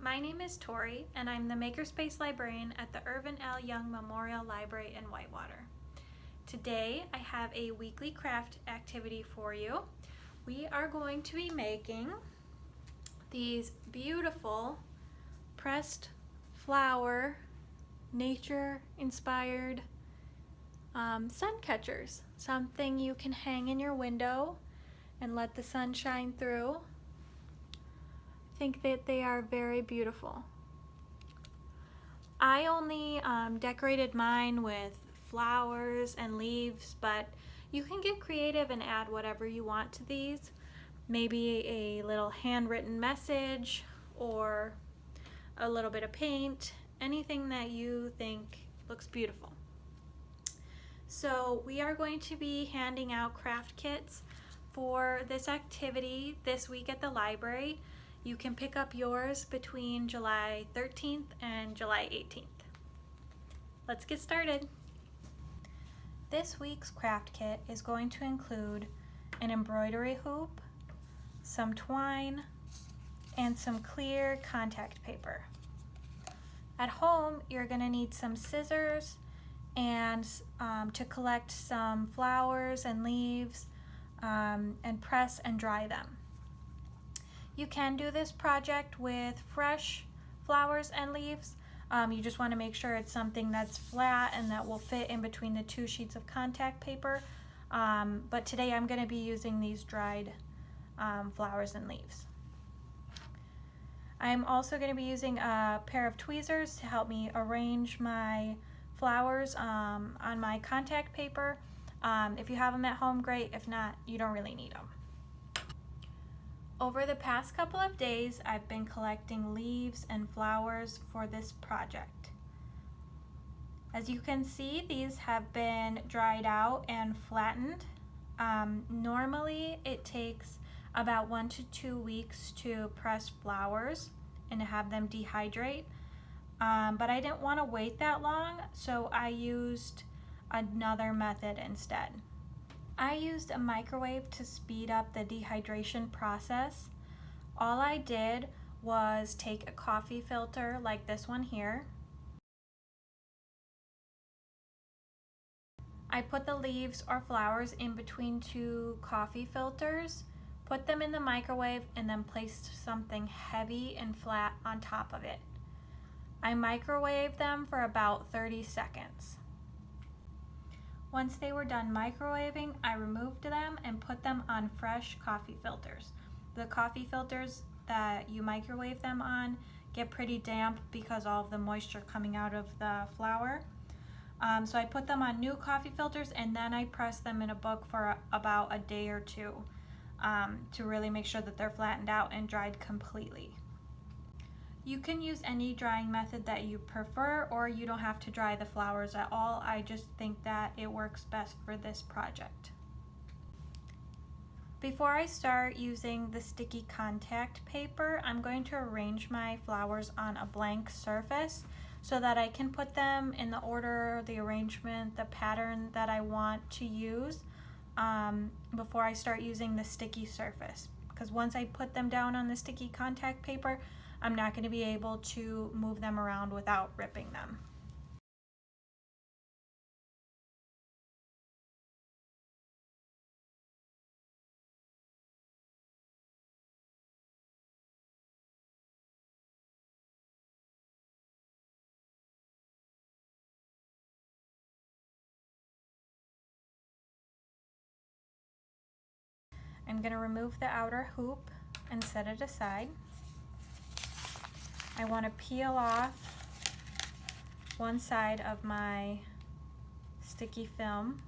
My name is Tori, and I'm the Makerspace Librarian at the Irvin L. Young Memorial Library in Whitewater. Today, I have a weekly craft activity for you. We are going to be making these beautiful pressed flower, nature-inspired sun catchers. Something you can hang in your window and let the sun shine through. Think that they are very beautiful. I only decorated mine with flowers and leaves, but you can get creative and add whatever you want to these. Maybe a little handwritten message or a little bit of paint, anything that you think looks beautiful. So we are going to be handing out craft kits for this activity this week at the library. You can pick up yours between July 13th and July 18th. Let's get started. This week's craft kit is going to include an embroidery hoop, some twine, and some clear contact paper. At home, you're going to need some scissors and to collect some flowers and leaves and press and dry them. You can do this project with fresh flowers and leaves. You just want to make sure it's something that's flat and that will fit in between the two sheets of contact paper. But today I'm going to be using these dried flowers and leaves. I'm also going to be using a pair of tweezers to help me arrange my flowers on my contact paper. If you have them at home, great. If not, you don't really need them. Over the past couple of days, I've been collecting leaves and flowers for this project. As you can see, these have been dried out and flattened. Normally, it takes about 1 to 2 weeks to press flowers and to have them dehydrate. But I didn't want to wait that long, so I used another method instead. I used a microwave to speed up the dehydration process. All I did was take a coffee filter like this one here. I put the leaves or flowers in between 2 coffee filters, put them in the microwave, and then placed something heavy and flat on top of it. I microwaved them for about 30 seconds. Once they were done microwaving, I removed them and put them on fresh coffee filters. The coffee filters that you microwave them on get pretty damp because all of the moisture coming out of the flour. So I put them on new coffee filters, and then I pressed them in a book for about a day or two to really make sure that they're flattened out and dried completely. You can use any drying method that you prefer, or you don't have to dry the flowers at all. I just think that it works best for this project. Before I start using the sticky contact paper, I'm going to arrange my flowers on a blank surface so that I can put them in the order, the arrangement, the pattern that I want to use before I start using the sticky surface. Because once I put them down on the sticky contact paper, I'm not going to be able to move them around without ripping them. I'm going to remove the outer hoop and set it aside. I want to peel off one side of my sticky film.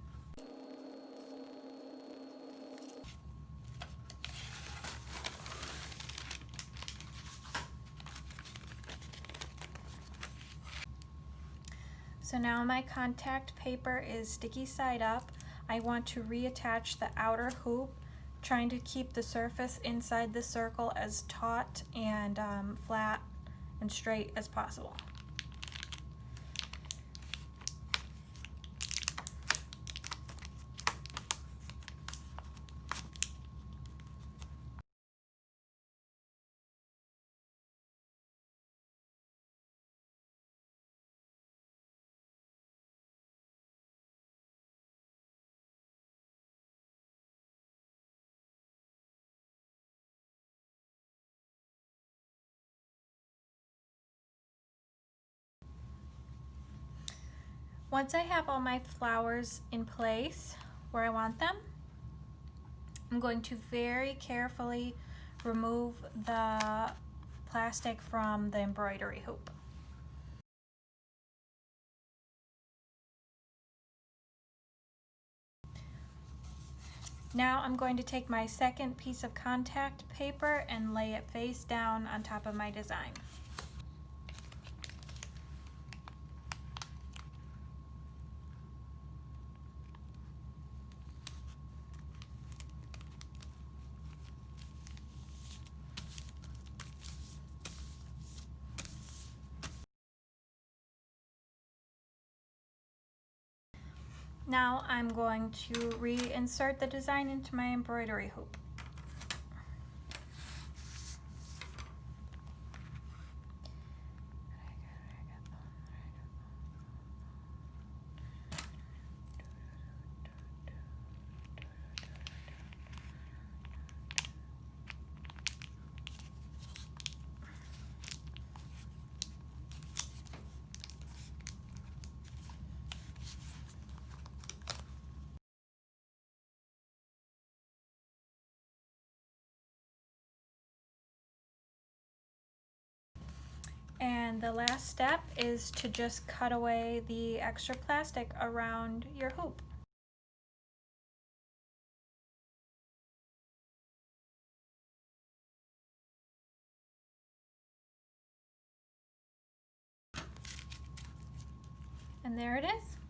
So now my contact paper is sticky side up. I want to reattach the outer hoop, trying to keep the surface inside the circle as taut and flat and straight as possible. Once I have all my flowers in place where I want them, I'm going to very carefully remove the plastic from the embroidery hoop. Now I'm going to take my second piece of contact paper and lay it face down on top of my design. Now I'm going to reinsert the design into my embroidery hoop. And the last step is to just cut away the extra plastic around your hoop. And there it is.